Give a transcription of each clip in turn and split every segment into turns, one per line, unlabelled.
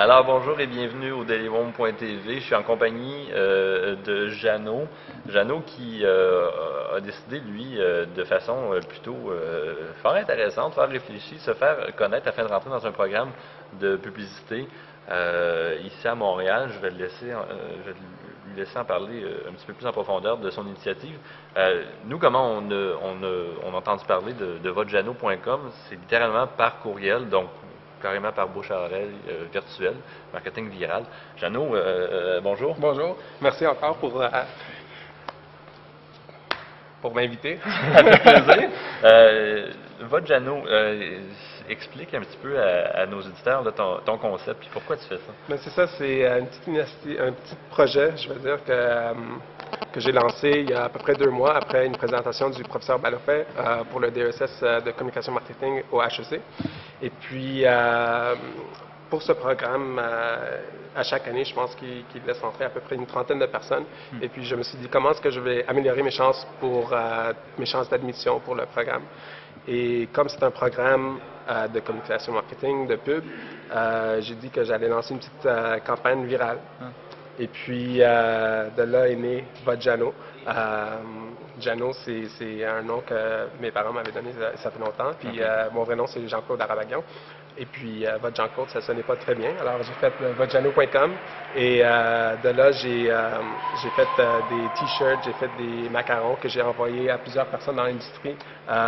Alors bonjour et bienvenue au dailyworm.tv. Je suis en compagnie de Jeannot. Jeannot qui a décidé, lui, de façon plutôt fort intéressante, fort réfléchie, se faire connaître afin de rentrer dans un programme de publicité ici à Montréal. Je vais lui laisser en parler un petit peu plus en profondeur de son initiative. Nous, comment on a entendu parler de votrejeannot.com, c'est littéralement par courriel, donc carrément par bouche à oreille virtuel, marketing viral. Jeannot, bonjour.
Bonjour. Merci encore pour m'inviter.
Ça fait plaisir. Votre Jeannot, explique un petit peu à nos auditeurs là, ton concept et pourquoi tu fais ça.
Ben, c'est ça, c'est une petite université, un petit projet, je veux dire, que j'ai lancé il y a à peu près 2 mois après une présentation du professeur Ballofet pour le DESS de communication marketing au HEC. Et puis, pour ce programme, à chaque année, je pense qu'il laisse entrer à peu près une trentaine de personnes. Et puis, je me suis dit, comment est-ce que je vais améliorer mes chances d'admission pour le programme? Et comme c'est un programme de communication marketing, de pub, j'ai dit que j'allais lancer une petite campagne virale. Et puis, de là est né Votre Jeannot. Jeannot, c'est un nom que mes parents m'avaient donné ça fait longtemps. Puis, mon vrai nom, c'est Jean-Claude Aravagan. Et puis, votre Jean-Claude, ça ne sonnait pas très bien. Alors, j'ai fait votrejeannot.com. Et de là, j'ai fait des T-shirts, j'ai fait des macarons que j'ai envoyés à plusieurs personnes dans l'industrie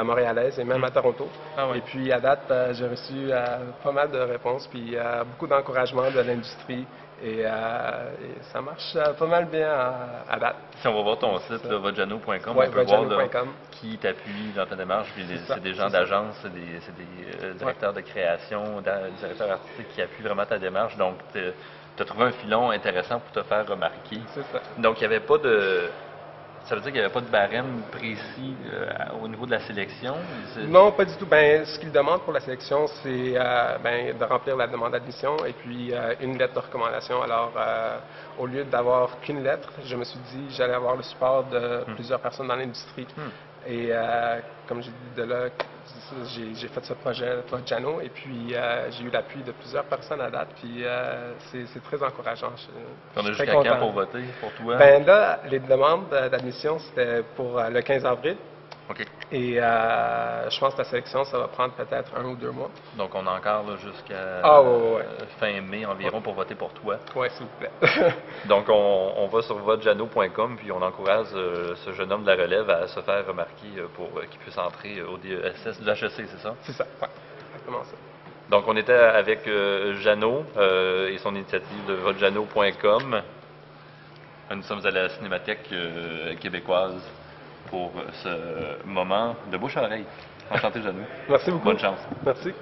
montréalaise et même à Toronto. Et puis, à date, j'ai reçu pas mal de réponses, puis beaucoup d'encouragement de l'industrie. Et ça marche pas mal bien à date.
Si on va voir ton site, votrejeannot.com,
ouais,
on peut voir là, qui t'appuie dans ta démarche. C'est des gens d'agence, c'est des directeurs de création, directeurs artistiques qui appuient vraiment ta démarche. Donc, tu as trouvé un filon intéressant pour te faire remarquer.
C'est ça.
Donc, il n'y avait pas de... Ça veut dire qu'il n'y avait pas de barème précis au niveau de la sélection?
Non, pas du tout. Ben, ce qu'ils demandent pour la sélection, c'est de remplir la demande d'admission et puis une lettre de recommandation. Alors, au lieu d'avoir qu'une lettre, je me suis dit j'allais avoir le support de plusieurs personnes dans l'industrie. Et comme j'ai dit de là, j'ai fait ce projet Votre Jeannot et puis j'ai eu l'appui de plusieurs personnes à date. Puis c'est très encourageant.
On a jusqu'à quand pour voter pour toi?
Ben là, les demandes d'admission, c'était pour le 15 avril.
OK.
Et je pense que la sélection, ça va prendre peut-être 1 ou 2 mois.
Donc, on a encore jusqu'à fin mai environ pour voter pour toi.
Oui, s'il vous plaît.
Donc, on va sur votrejeannot.com puis on encourage ce jeune homme de la relève à se faire remarquer pour qu'il puisse entrer au DESS du HEC, c'est ça?
C'est ça, oui. Exactement ça.
Donc, on était avec Jeannot et son initiative de votrejeannot.com. Nous sommes à la Cinémathèque québécoise pour ce moment de bouche à oreille. Enchanté, Jeannot.
Merci beaucoup.
Bonne chance.
Merci.